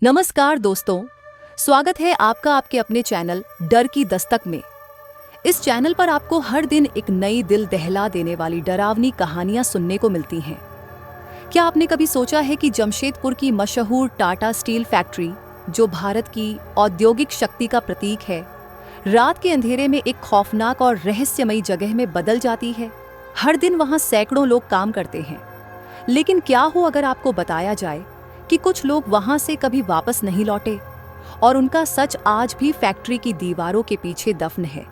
नमस्कार दोस्तों, स्वागत है आपका आपके अपने चैनल डर की दस्तक में। इस चैनल पर आपको हर दिन एक नई दिल दहला देने वाली डरावनी कहानियां सुनने को मिलती हैं। क्या आपने कभी सोचा है कि जमशेदपुर की मशहूर टाटा स्टील फैक्ट्री, जो भारत की औद्योगिक शक्ति का प्रतीक है, रात के अंधेरे में एक खौफनाक और रहस्यमयी जगह में बदल जाती है। हर दिन वहां सैकड़ों लोग काम करते हैं, लेकिन क्या हो अगर आपको बताया जाए कि कुछ लोग वहां से कभी वापस नहीं लौटे और उनका सच आज भी फैक्ट्री की दीवारों के पीछे दफन है।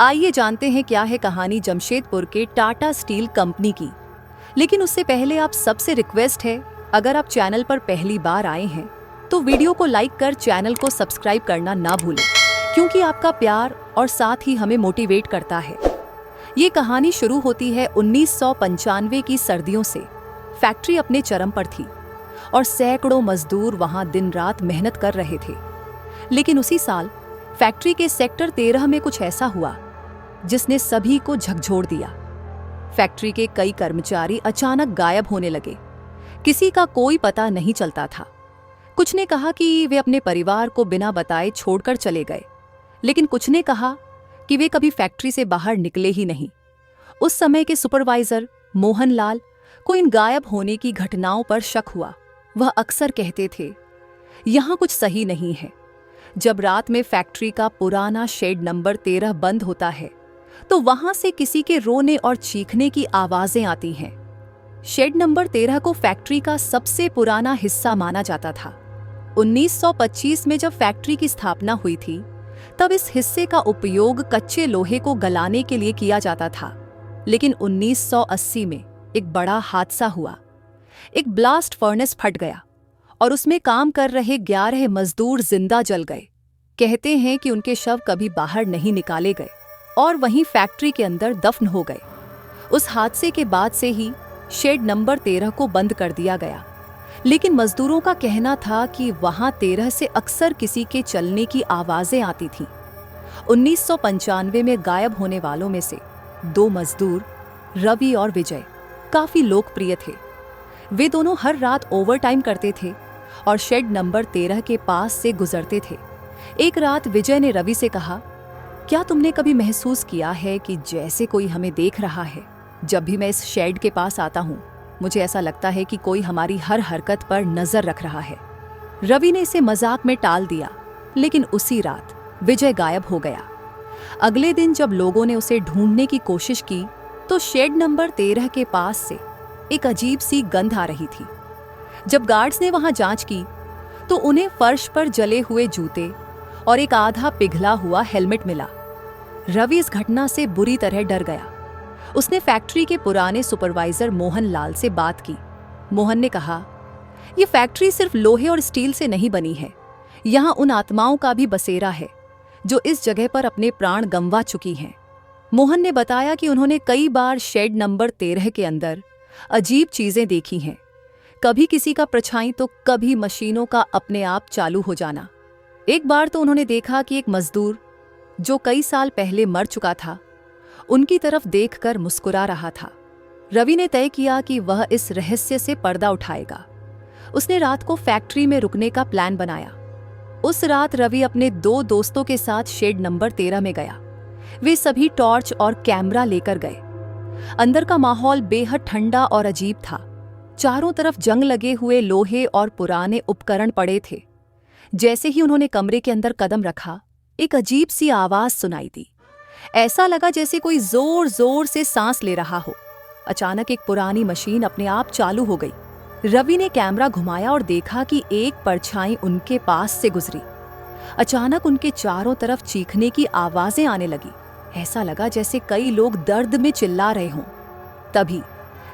आइए जानते हैं क्या है कहानी जमशेदपुर के टाटा स्टील कंपनी की। लेकिन उससे पहले आप सबसे रिक्वेस्ट है, अगर आप चैनल पर पहली बार आए हैं तो वीडियो को लाइक कर चैनल को सब्सक्राइब करना ना भूलें, क्योंकि आपका प्यार और साथ ही हमें मोटिवेट करता है। ये कहानी शुरू होती है 1995 की सर्दियों से। फैक्ट्री अपने चरम पर थी और सैकड़ों मजदूर वहां दिन रात मेहनत कर रहे थे। लेकिन उसी साल फैक्ट्री के सेक्टर 13 में कुछ ऐसा हुआ जिसने सभी को झकझोर दिया। फैक्ट्री के कई कर्मचारी अचानक गायब होने लगे। किसी का कोई पता नहीं चलता था। कुछ ने कहा कि वे अपने परिवार को बिना बताए छोड़कर चले गए, लेकिन कुछ ने कहा कि वे कभी फैक्ट्री से बाहर निकले ही नहीं। उस समय के सुपरवाइजर मोहन लाल को इन गायब होने की घटनाओं पर शक हुआ। वह अक्सर कहते थे, यहां कुछ सही नहीं है। जब रात में फैक्ट्री का पुराना शेड नंबर 13 बंद होता है तो वहां से किसी के रोने और चीखने की आवाजें आती हैं। शेड नंबर 13 को फैक्ट्री का सबसे पुराना हिस्सा माना जाता था। 1925 में जब फैक्ट्री की स्थापना हुई थी, तब इस हिस्से का उपयोग कच्चे लोहे को गलाने के लिए किया जाता था। लेकिन 1980 में एक बड़ा हादसा हुआ। एक ब्लास्ट फर्नेस फट गया और उसमें काम कर रहे 11 मजदूर जिंदा जल गए। कहते हैं कि उनके शव कभी बाहर नहीं निकाले गए और वहीं फैक्ट्री के अंदर दफन हो गए। उस हादसे के बाद से ही शेड नंबर 13 को बंद कर दिया गया। लेकिन मजदूरों का कहना था कि वहां 13 से अक्सर किसी के चलने की आवाजें आती थीं। 1995 में गायब होने वालों में से 2 मजदूर, रवि और विजय, काफी लोकप्रिय थे। वे दोनों हर रात ओवरटाइम करते थे और शेड नंबर 13 के पास से गुजरते थे। एक रात विजय ने रवि से कहा, क्या तुमने कभी महसूस किया है कि जैसे कोई हमें देख रहा है? जब भी मैं इस शेड के पास आता हूँ, मुझे ऐसा लगता है कि कोई हमारी हर हरकत पर नजर रख रहा है। रवि ने इसे मजाक में टाल दिया, लेकिन उसी रात विजय गायब हो गया। अगले दिन जब लोगों ने उसे ढूंढने की कोशिश की तो शेड नंबर 13 के पास से एक अजीब सी गंध आ रही थी। जब गार्ड्स ने वहां जांच की तो उन्हें फर्श पर जले हुए जूते और एक आधा पिघला हुआ हेलमेट मिला। रवि इस घटना से बुरी तरह डर गया। उसने फैक्ट्री के पुराने सुपरवाइजर मोहन लाल से बात की। मोहन ने कहा, यह फैक्ट्री सिर्फ लोहे और स्टील से नहीं बनी है। यहां उन आत्माओं का भी बसेरा है जो इस जगह पर अपने प्राण गंवा चुकी हैं। मोहन ने बताया कि उन्होंने कई बार शेड नंबर 13 के अंदर अजीब चीजें देखी हैं। कभी किसी का परछाई तो कभी मशीनों का अपने आप चालू हो जाना। एक बार तो उन्होंने देखा कि एक मजदूर जो कई साल पहले मर चुका था, उनकी तरफ देखकर मुस्कुरा रहा था। रवि ने तय किया कि वह इस रहस्य से पर्दा उठाएगा। उसने रात को फैक्ट्री में रुकने का प्लान बनाया। उस रात रवि अपने 2 दोस्तों के साथ शेड नंबर 13 में गया। वे सभी टॉर्च और कैमरा लेकर गए। अंदर का माहौल बेहद ठंडा और अजीब था। चारों तरफ जंग लगे हुए लोहे और पुराने उपकरण पड़े थे। जैसे ही उन्होंने कमरे के अंदर कदम रखा, एक अजीब सी आवाज सुनाई दी। ऐसा लगा जैसे कोई जोर जोर से सांस ले रहा हो। अचानक एक पुरानी मशीन अपने आप चालू हो गई। रवि ने कैमरा घुमाया और देखा कि एक परछाई उनके पास से गुजरी। अचानक उनके चारों तरफ चीखने की आवाजें आने लगी। ऐसा लगा जैसे कई लोग दर्द में चिल्ला रहे हों। तभी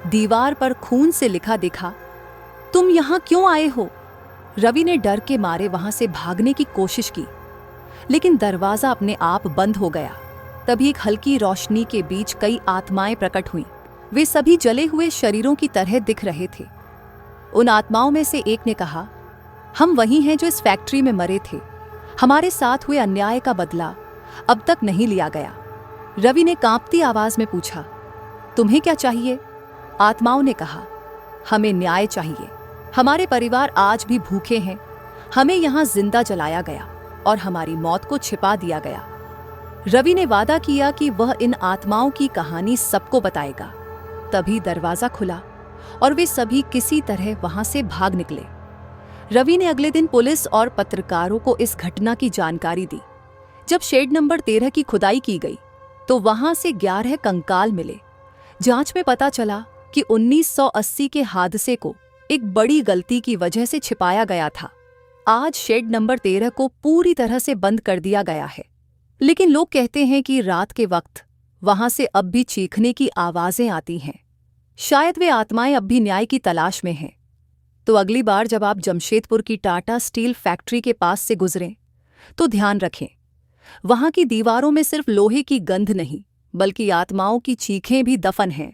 दीवार पर खून से लिखा दिखा, तुम यहां क्यों आए हो? रवि ने डर के मारे वहां से भागने की कोशिश की, लेकिन दरवाजा अपने आप बंद हो गया। तभी एक हल्की रोशनी के बीच कई आत्माएं प्रकट हुईं। वे सभी जले हुए शरीरों की तरह दिख रहे थे। उन आत्माओं में से एक ने कहा, हम वही हैं जो इस फैक्ट्री में मरे थे। हमारे साथ हुए अन्याय का बदला अब तक नहीं लिया गया। रवि ने कांपती आवाज में पूछा, तुम्हें क्या चाहिए? आत्माओं ने कहा, हमें न्याय चाहिए। हमारे परिवार आज भी भूखे हैं। हमें यहाँ जिंदा जलाया गया और हमारी मौत को छिपा दिया गया। रवि ने वादा किया कि वह इन आत्माओं की कहानी सबको बताएगा। तभी दरवाजा खुला और वे सभी किसी तरह वहां से भाग निकले। रवि ने अगले दिन पुलिस और पत्रकारों को इस घटना की जानकारी दी। जब शेड नंबर 13 की खुदाई की गई तो वहां से 11 कंकाल मिले। जांच में पता चला कि 1980 के हादसे को एक बड़ी गलती की वजह से छिपाया गया था। आज शेड नंबर 13 को पूरी तरह से बंद कर दिया गया है, लेकिन लोग कहते हैं कि रात के वक्त वहां से अब भी चीखने की आवाजें आती हैं। शायद वे आत्माएं अब भी न्याय की तलाश में हैं। तो अगली बार जब आप जमशेदपुर की टाटा स्टील फैक्ट्री के पास से गुजरें तो ध्यान रखें, वहां की दीवारों में सिर्फ लोहे की गंध नहीं बल्कि आत्माओं की चीखें भी दफन हैं।